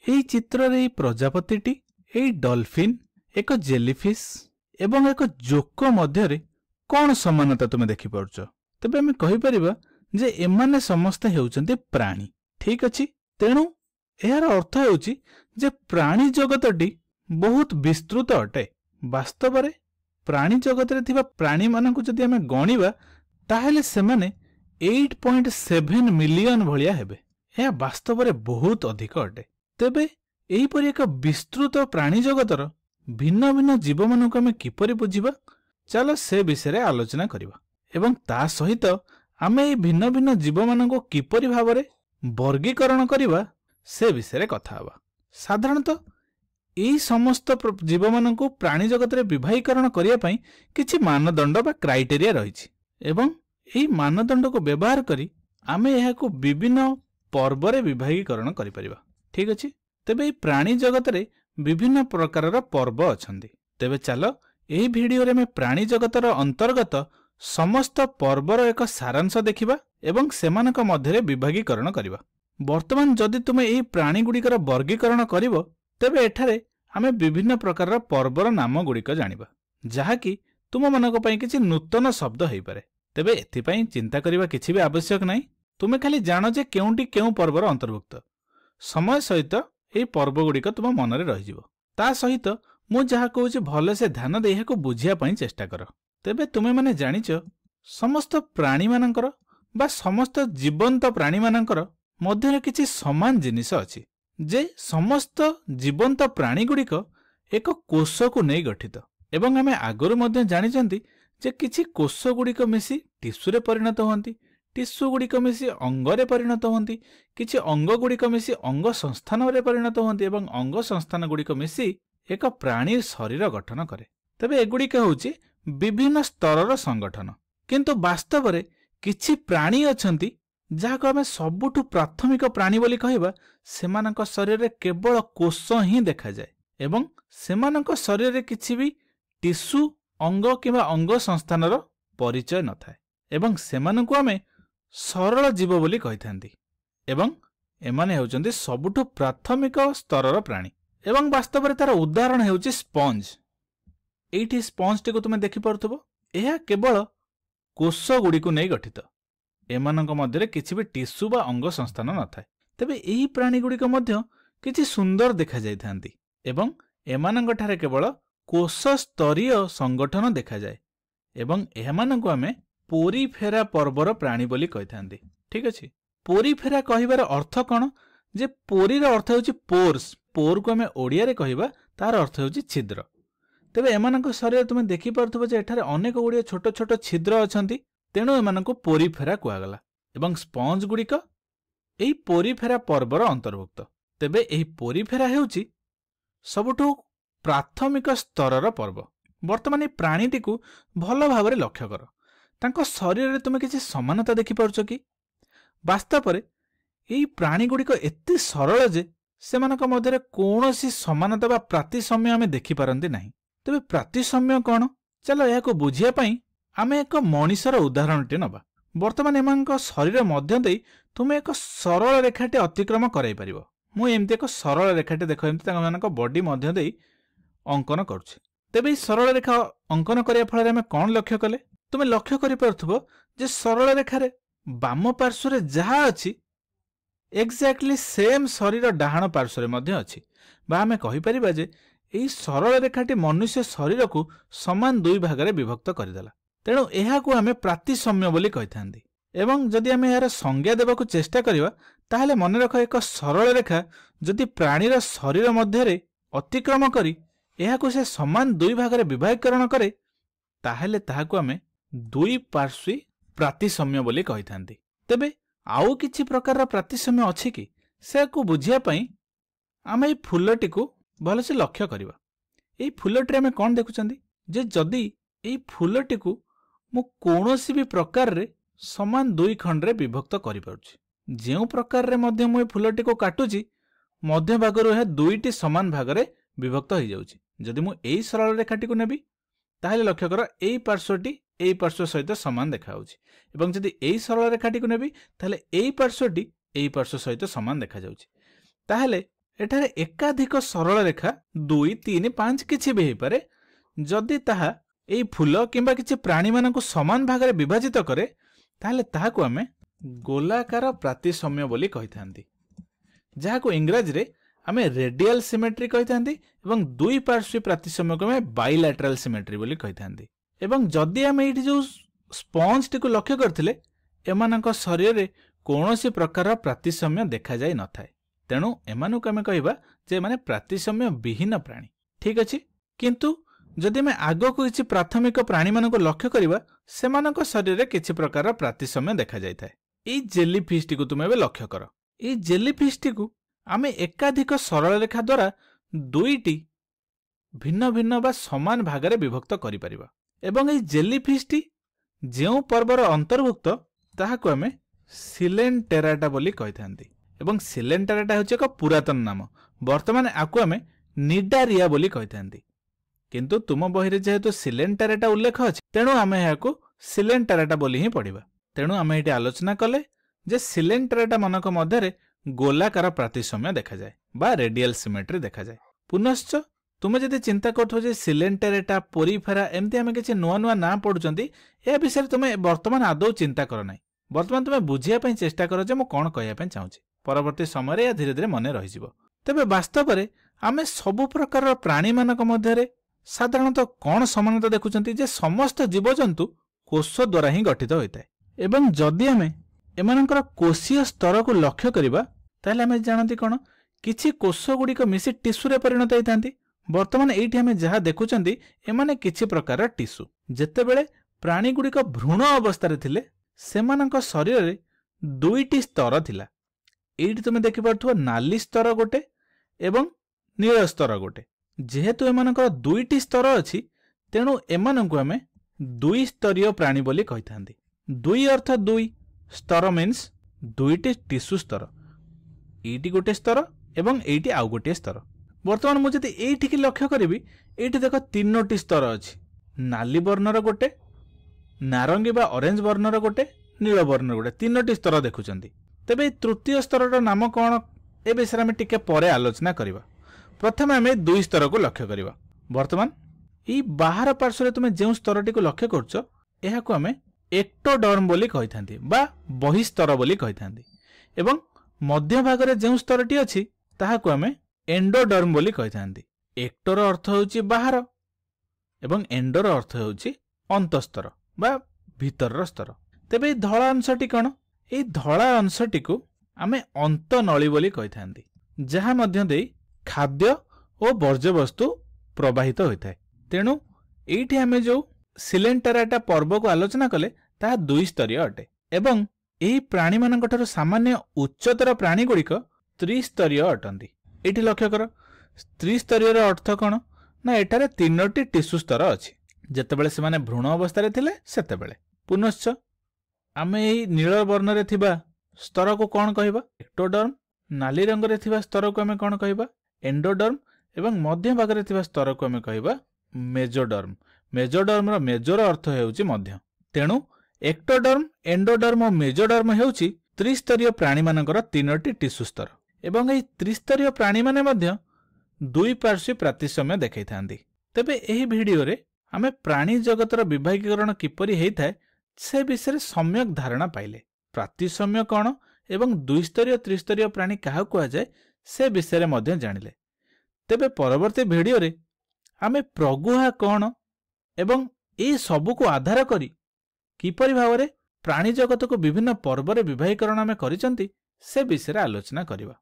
এই চিত্ରରେ এই ପ୍ରଜାପତିଟି এই ଡଲଫିନ୍ ଏକ ଜେଲିଫିश ଏବଂ ଏକ ଜୋକ ମଧ୍ୟରେ କ'ଣ ସମାନତା ତୁମେ ଦେଖିପାରୁଛ? ତେବେ ଆମେ କହିପାରିବା ଯେ ଏମାନେ ସମସ୍ତେ ହେଉଛନ୍ତି ପ୍ରାଣୀ। ଠିକ୍ ଅଛି, ତେଣୁ ଏହାର ଅର୍ଥ ହେଉଛି ଯେ ପ୍ରାଣୀ ଜଗତଟି ବହୁତ ବିସ୍ତୃତ ଅଟେ। ବାସ୍ତବରେ ପ୍ରାଣୀ ଜଗତରେ ଥିବା ପ୍ରାଣୀମାନଙ୍କୁ ଯଦି ଆମେ ଗଣିବା ତାହେଲେ ସେମାନେ 8.7 ମିଲିୟନ ଭଳିଆ ହେବେ। ଏହା ବାସ୍ତବରେ ବହୁତ ଅଧିକ ଅଟେ। ତେବେ ଏହିପରି ଏକ ବିସ୍ତୃତ ପ୍ରାଣୀ ଜଗତର ଭିନ୍ନ ଭିନ୍ନ ଜୀବମାନଙ୍କୁ ଆମେ କିପରି ବୁଝିବା, ଚାଲ ସେ ବିଷୟରେ ଆଲୋଚନା କରିବା ଏବଂ ତା ସହିତ ଆମେ ଏହି ଭିନ୍ନ ଭିନ୍ନ ଜୀବମାନଙ୍କୁ କିପରି ଭାବରେ ବର୍ଗୀକରଣ କରିବା ସେ ବିଷୟରେ କଥା ହେବା। ସାଧାରଣତଃ ଏହି ସମସ୍ତ ଜୀବମାନଙ୍କୁ ପ୍ରାଣୀ ଜଗତରେ ବିଭାଗୀକରଣ କରିବା ପାଇଁ କିଛି ମାନଦଣ୍ଡ ବା କ୍ରାଇଟେରିଆ ରହିଛି ଏବଂ ଏହି ମାନଦଣ୍ଡକୁ ବ୍ୟବହାର କରି ଆମେ ଏହାକୁ ବିଭିନ୍ନ ପର୍ବରେ ବିଭାଗୀକରଣ କରିପାରିବା। ଠିକ୍ ଅଛି, ତେବେ ଏହି ପ୍ରାଣୀ ଜଗତରେ ବିଭିନ୍ନ ପ୍ରକାରର ପର୍ବ ଅଛନ୍ତି। ତେବେ ଚାଲ ଏହି ଭିଡିଓରେ ଆମେ ପ୍ରାଣୀ ଜଗତର ଅନ୍ତର୍ଗତ ସମସ୍ତ ପର୍ବର ଏକ ସାରାଂଶ ଦେଖିବା ଏବଂ ସେମାନଙ୍କ ମଧ୍ୟରେ ବିଭାଗୀକରଣ କରିବା। ବର୍ତ୍ତମାନ ଯଦି ତୁମେ ଏହି ପ୍ରାଣୀଗୁଡ଼ିକର ବର୍ଗୀକରଣ କରିବ ତେବେ ଏଠାରେ ଆମେ ବିଭିନ୍ନ ପ୍ରକାରର ପର୍ବର ନାମ ଗୁଡ଼ିକ ଜାଣିବା, ଯାହାକି ତୁମମାନଙ୍କ ପାଇଁ କିଛି ନୂତନ ଶବ୍ଦ ହୋଇପାରେ। ତେବେ ଏଥିପାଇଁ ଚିନ୍ତା କରିବା କିଛି ବି ଆବଶ୍ୟକ ନାହିଁ। ତୁମେ ଖାଲି ଜାଣ ଯେ କେଉଁଟି କେଉଁ ପର୍ବର ଅନ୍ତର୍ଭୁକ୍ତ। ସମୟ ସହିତ ଏହି ପର୍ବଗୁଡ଼ିକ ତୁମ ମନରେ ରହିଯିବ। ତା ସହିତ ମୁଁ ଯାହା କହୁଛି ଭଲସେ ଧ୍ୟାନ ଦେଇ ଏହାକୁ ବୁଝିବା ପାଇଁ ଚେଷ୍ଟା କର। ତେବେ ତୁମେମାନେ ଜାଣିଛ ସମସ୍ତ ପ୍ରାଣୀମାନଙ୍କର ବା ସମସ୍ତ ଜୀବନ୍ତ ପ୍ରାଣୀମାନଙ୍କର ମଧ୍ୟରେ କିଛି ସମାନ ଜିନିଷ ଅଛି ଯେ ସମସ୍ତ ଜୀବନ୍ତ ପ୍ରାଣୀଗୁଡ଼ିକ ଏକ କୋଷକୁ ନେଇ ଗଠିତ ଏବଂ ଆମେ ଆଗରୁ ମଧ୍ୟ ଜାଣିଛନ୍ତି ଯେ କିଛି କୋଷଗୁଡ଼ିକ ମିଶି ଟିସ୍ୟୁରେ ପରିଣତ ହୁଅନ୍ତି, ଟିସ୍ୟୁଗୁଡ଼ିକ ମିଶି ଅଙ୍ଗରେ ପରିଣତ ହୁଅନ୍ତି, କିଛି ଅଙ୍ଗଗୁଡ଼ିକ ମିଶି ଅଙ୍ଗ ସଂସ୍ଥାନରେ ପରିଣତ ହୁଅନ୍ତି ଏବଂ ଅଙ୍ଗ ସଂସ୍ଥାନଗୁଡ଼ିକ ମିଶି ଏକ ପ୍ରାଣୀ ଶରୀର ଗଠନ କରେ। ତେବେ ଏଗୁଡ଼ିକ ହେଉଛି ବିଭିନ୍ନ ସ୍ତରର ସଂଗଠନ। କିନ୍ତୁ ବାସ୍ତବରେ କିଛି ପ୍ରାଣୀ ଅଛନ୍ତି ଯାହାକୁ ଆମେ ସବୁଠୁ ପ୍ରାଥମିକ ପ୍ରାଣୀ ବୋଲି କହିବା। ସେମାନଙ୍କ ଶରୀରରେ କେବଳ କୋଷ ହିଁ ଦେଖାଯାଏ ଏବଂ ସେମାନଙ୍କ ଶରୀରରେ କିଛି ବି ଟିସ୍ୟୁ, ଅଙ୍ଗ କିମ୍ବା ଅଙ୍ଗ ସଂସ୍ଥାନର ପରିଚୟ ନଥାଏ ଏବଂ ସେମାନଙ୍କୁ ଆମେ ସରଳ ଜୀବ ବୋଲି କହିଥାନ୍ତି ଏବଂ ଏମାନେ ହେଉଛନ୍ତି ସବୁଠୁ ପ୍ରାଥମିକ ସ୍ତରର ପ୍ରାଣୀ। ଏବଂ ବାସ୍ତବରେ ତାର ଉଦାହରଣ ହେଉଛି ସ୍ପଞ୍ଜ। ଏଇଠି ସ୍ପଞ୍ଜଟିକୁ ତୁମେ ଦେଖିପାରୁଥିବ, ଏହା କେବଳ କୋଷ ଗୁଡ଼ିକୁ ନେଇ ଗଠିତ। ଏମାନଙ୍କ ମଧ୍ୟରେ କିଛି ବି ଟିସ୍ୟୁ ବା ଅଙ୍ଗ ସଂସ୍ଥାନ ନଥାଏ। ତେବେ ଏହି ପ୍ରାଣୀଗୁଡ଼ିକ ମଧ୍ୟ କିଛି ସୁନ୍ଦର ଦେଖାଯାଇଥାନ୍ତି ଏବଂ ଏମାନଙ୍କଠାରେ କେବଳ କୋଷ ସ୍ତରୀୟ ସଂଗଠନ ଦେଖାଯାଏ ଏବଂ ଏମାନଙ୍କୁ ଆମେ ପୋରିଫେରା ପର୍ବର ପ୍ରାଣୀ ବୋଲି କହିଥାନ୍ତି। ଠିକ୍ ଅଛି, ପୋରିଫେରା କହିବାର ଅର୍ଥ କ'ଣ? ଯେ ପୋରିର ଅର୍ଥ ହେଉଛି ପୋର୍ସ। ପୋରକୁ ଆମେ ଓଡ଼ିଆରେ କହିବା ତାର ଅର୍ଥ ହେଉଛି ଛିଦ୍ର। ତେବେ ଏମାନଙ୍କ ଶରୀରରେ ତୁମେ ଦେଖିପାରୁଥିବ ଯେ ଏଠାରେ ଅନେକ ଗୁଡ଼ିଏ ଛୋଟ ଛୋଟ ଛିଦ୍ର ଅଛନ୍ତି, ତେଣୁ ଏମାନଙ୍କୁ ପୋରିଫେରା କୁହାଗଲା ଏବଂ ସ୍ପଞ୍ଜ ଗୁଡ଼ିକ ଏହି ପୋରିଫେରା ପର୍ବର ଅନ୍ତର୍ଭୁକ୍ତ। ତେବେ ଏହି ପୋରିଫେରା ହେଉଛି ସବୁଠୁ ପ୍ରାଥମିକ ସ୍ତରର ପର୍ବ। ବର୍ତ୍ତମାନ ଏହି ପ୍ରାଣୀଟିକୁ ଭଲ ଭାବରେ ଲକ୍ଷ୍ୟ କର। ତାଙ୍କ ଶରୀରରେ ତୁମେ କିଛି ସମାନତା ଦେଖିପାରୁଛ କି? ବାସ୍ତବରେ ଏହି ପ୍ରାଣୀଗୁଡ଼ିକ ଏତେ ସରଳ ଯେ ସେମାନଙ୍କ ମଧ୍ୟରେ କୌଣସି ସମାନତା ବା ପ୍ରାତିସମ୍ୟ ଆମେ ଦେଖିପାରନ୍ତି ନାହିଁ। ତେବେ ପ୍ରାତିସମ୍ୟ କ'ଣ? ଚାଲ ଏହାକୁ ବୁଝିବା ପାଇଁ ଆମେ ଏକ ମଣିଷର ଉଦାହରଣଟି ନେବା। ବର୍ତ୍ତମାନ ଏମାନଙ୍କ ଶରୀର ମଧ୍ୟ ଦେଇ ତୁମେ ଏକ ସରଳ ରେଖାଟି ଅତିକ୍ରମ କରାଇ ପାରିବ। ମୁଁ ଏମିତି ଏକ ସରଳ ରେଖାଟି ଦେଖ, ଏମିତି ତାଙ୍କମାନଙ୍କ ବଡି ମଧ୍ୟ ଦେଇ ଅଙ୍କନ କରୁଛି। ତେବେ ଏହି ସରଳ ରେଖା ଅଙ୍କନ କରିବା ଫଳରେ ଆମେ କ'ଣ ଲକ୍ଷ୍ୟ କଲେ? ତୁମେ ଲକ୍ଷ୍ୟ କରିପାରୁଥିବ ଯେ ସରଳ ରେଖାରେ ବାମ ପାର୍ଶ୍ୱରେ ଯାହା ଅଛି ଏକ୍ଜାକ୍ଟଲି ସେମ୍ ଶରୀର ଡାହାଣ ପାର୍ଶ୍ୱରେ ମଧ୍ୟ ଅଛି। ବା ଆମେ କହିପାରିବା ଯେ ଏହି ସରଳ ରେଖାଟି ମନୁଷ୍ୟ ଶରୀରକୁ ସମାନ ଦୁଇ ଭାଗରେ ବିଭକ୍ତ କରିଦେଲା। ତେଣୁ ଏହାକୁ ଆମେ ପ୍ରାତିସମ୍ୟ ବୋଲି କହିଥାନ୍ତି ଏବଂ ଯଦି ଆମେ ଏହାର ସଂଜ୍ଞା ଦେବାକୁ ଚେଷ୍ଟା କରିବା ତାହେଲେ ମନେ ରଖ, ଏକ ସରଳ ରେଖା ଯଦି ପ୍ରାଣୀର ଶରୀର ମଧ୍ୟରେ ଅତିକ୍ରମ କରି ଏହାକୁ ସେ ସମାନ ଦୁଇ ଭାଗରେ ବିଭାଗୀକରଣ କରେ ତାହେଲେ ତାହାକୁ ଆମେ ଦୁଇ ପାର୍ଶ୍ୱୀ ପ୍ରାତିସମ୍ୟ ବୋଲି କହିଥାନ୍ତି। ତେବେ ଆଉ କିଛି ପ୍ରକାରର ପ୍ରାତିସମ୍ୟ ଅଛି କି? ସେକୁ ବୁଝିବା ପାଇଁ ଆମେ ଏହି ଫୁଲଟିକୁ ଭଲସେ ଲକ୍ଷ୍ୟ କରିବା। ଏହି ଫୁଲଟିରେ ଆମେ କ'ଣ ଦେଖୁଛନ୍ତି ଯେ ଯଦି ଏହି ଫୁଲଟିକୁ ମୁଁ କୌଣସି ବି ପ୍ରକାରରେ ସମାନ ଦୁଇ ଖଣ୍ଡରେ ବିଭକ୍ତ କରିପାରୁଛି, ଯେଉଁ ପ୍ରକାରରେ ମଧ୍ୟ ମୁଁ ଏହି ଫୁଲଟିକୁ କାଟୁଛି ମଧ୍ୟଭାଗରୁ ଏହା ଦୁଇଟି ସମାନ ଭାଗରେ ବିଭକ୍ତ ହୋଇଯାଉଛି। ଯଦି ମୁଁ ଏହି ସରଳ ରେଖାଟିକୁ ନେବି ତାହେଲେ ଲକ୍ଷ୍ୟ କର ଏହି ପାର୍ଶ୍ୱଟି ଏହି ପାର୍ଶ୍ୱ ସହିତ ସମାନ ଦେଖାଯାଉଛି ଏବଂ ଯଦି ଏହି ସରଳ ରେଖାଟିକୁ ନେବି ତାହେଲେ ଏହି ପାର୍ଶ୍ୱଟି ଏହି ପାର୍ଶ୍ୱ ସହିତ ସମାନ ଦେଖାଯାଉଛି। ତାହେଲେ एठारे एकाधिक सरल रेखा 2, 3, 5 किछि भी हेई पारे जदि ताहा एई फूल किंबा किछि प्राणी मानकु समान भागरे विभाजित करे ताहले ताहाकु आमे गोलाकार प्रातिसम्य बोली कहिथांती, जाहाकु इंग्रजी रे आमे रेडियल सिमेट्री कहिथांती एवं दुई पार्श्वी प्रातिसम्य को आमे बाइलैटरल सिमेट्री बोली कहिथांती। एवं जदि आमे एठी जो स्पंज टिकु लक्ष्य करथिले एमानक शरीर रे कोनोसी प्रकार प्रातिसम्य देखा जाय नथाय, तेणु एमानकु आमे कहिबा जे माने प्रातिसम्य विहीन प्राणी। ठीक अछि, किंतु जदि आमे आगो को किछि प्राथमिक प्राणी मानक लक्ष्य करिबा सेमानक शरीर रे किछि प्रकार प्रातिसम्य देखा जाय थाय। एई जेलीफिश टिकु तुमे बे लक्ष्य कर। एई जेलीफिश टिकु आमे एकाधिक सरल रेखा द्वारा दुईटी भिन्न भिन्न बा समान भागरे विभक्त करि परिबा एवं एई जेलीफिश टी जेउ पर्वर अंतर्भुक्त ताहाकु आमे सिलेंटेराटा बोली कहिथांती एवं सिलेंटेराटा होचे एक पुरातन नाम। वर्तमान आकु आमे निडारिया बोली कहिथांती, किंतु तुम बही रे जेहेतु सिलेंटेराटा उल्लेख अछि तेणु आमे याकु सिलेंटेराटा बोली ही पढिबा। तेणु आमे एठी आलोचना कले जे सिलेंटेराटा मनक मध्यरे गोलाकार प्रातिसम्य देखा जाए बा रेडियल सिमेट्री देखा जाए। पुनश्च तुम जदि चिंता करथो जे सिलेंटेरेटा पोरीफेरा एमती आमे किछि नुआ नुआ ना पढुचंती ए विषय तुमे वर्तमान आदौ चिंता कर नाही। वर्तमान तुमे बुझिया पई चेष्टा कर जे मो कोन कहया पई चाहूची, परवर्ती समय रे या धीरे धीरे मने रहि जिवो। तबे वास्तव रे आमे सब प्रकार प्राणी मानक मध्यरे साधारणतः कोन समानता देखुचंती जे समस्त जीवजंतु कोष द्वारा ही गठित होइताय एवं जदि आमे एमानकर कोषीय स्तर को लक्ष्य करिबा ताहले आमे जानती कोन किछि कोष गुडीक मिसी टिश्यू रे परिणत होइतांती। वर्तमान एठी आमे जहा देखुचंती एमाने किछि प्रकार टिश्यू। जेतेबेले प्राणी गुडीक भ्रूण अवस्था रे थिले सेमानक शरीर रे दुईटी स्तर थिला। एठी तुमे देखि परथुवा नाली स्तर गोटे एवं नील स्तर गोटे। जेहेतु एमानकर दुईटी स्तर अछि तेणु एमानकु आमे दुई स्तरीय प्राणी बोली कहिथांती। दुई अर्थ दुई, स्तर मीन्स दुईटी टिश्यू स्तर, एटी गोटे स्तर एवं एटी आउ गोटे स्तर। वर्तमान मु जदि एठी की लक्ष्य करिवि एठी देख तीनोटी स्तर अछि, नाली वर्णर गोटे, नारंगी बा ऑरेंज वर्णर गोटे, नील वर्णर गोटे, तीनोटी स्तर देखुचंती। तबे तृतीय स्तरर नाम कोन ए विषय में टिके परे आलोचना करिवा। प्रथमे आमे दुई स्तर को लक्ष्य करिवा। वर्तमान ई बाहर पार्श्व रे तुमे जेउ स्तरटी को लक्ष्य करछो एहाको आमे एक्टोडर्म बोली कहिथांती बा बहिस्तर बोली कहिथांती एवं मध्य भाग रे जेउ स्तरटी अछि ताहाको आमे एंडोडर्म बोली कहिथांती। एक्टोर अर्थ होउची बाहर एवं एंडोर अर्थ होउची अंतस्तर बा भीतर स्तर। तेबे धळा अंशटी कोन? एई धळा अंशटी को आमे अंतनळी बोली कहिथांती, जहा मध्य देई खाद्य और वर्ज्य वस्तु प्रवाहित होइथाय। तेणु एठी आमे जो सिलेंटेराटा पर्व को आलोचना कले ताहा दुई स्तरीय अटे एवं एही प्राणी मानकठारु सामान्य उच्चतर प्राणी गुड़िक त्रिस्तरीय अटंती। एठी लक्ष्य कर त्रिस्तरीय अर्थ कोन ना एठारे तीनोटी टिश्यू स्तर अछि। जेतेबेले से माने भ्रूण अवस्था रे थिले सेतेबेले। पुनश्च आमे एही नील वर्ण रे थिबा स्तर को कोन कहिबा? एक्टोडर्म। नाली रंग रे थिबा स्तर को आमे कोन कहिबा? एंडोडर्म। एवं मध्य भाग रे थिबा स्तर को आमे कहिबा मेजोडर्म। मेजोडर्म रो मेजोर अर्थ हेउची मध्य। तेणु एक्टोडर्म, एंडोडर्म और मेजोडर्म हेउची त्रिस्तरीय प्राणी मानकर तीनोटी टिश्यू स्तर एवं एही त्रिस्तरीय प्राणी माने मध्य दुई पार्श्वी प्रातिसम्य देखैथांती। तेबे एही भिडियो रे आमे प्राणी जगतर विभागीकरण किपरि हेइथाय से विषय सम्यक धारणा पाइले। प्रातिसम्य कोन एवं दुईस्तरीय त्रिस्तरीय प्राणी काहा कुआ जाय से विषय मध्य जानिले। तेबे परवर्ती भिडियो रे आमे प्रगुहा कोन एवं ए सबु को आधार करी किपरि भावरे प्राणी जगत को विभिन्न पर्व रे विभागीकरण आमे करिसंती से विषय आलोचना करिबा।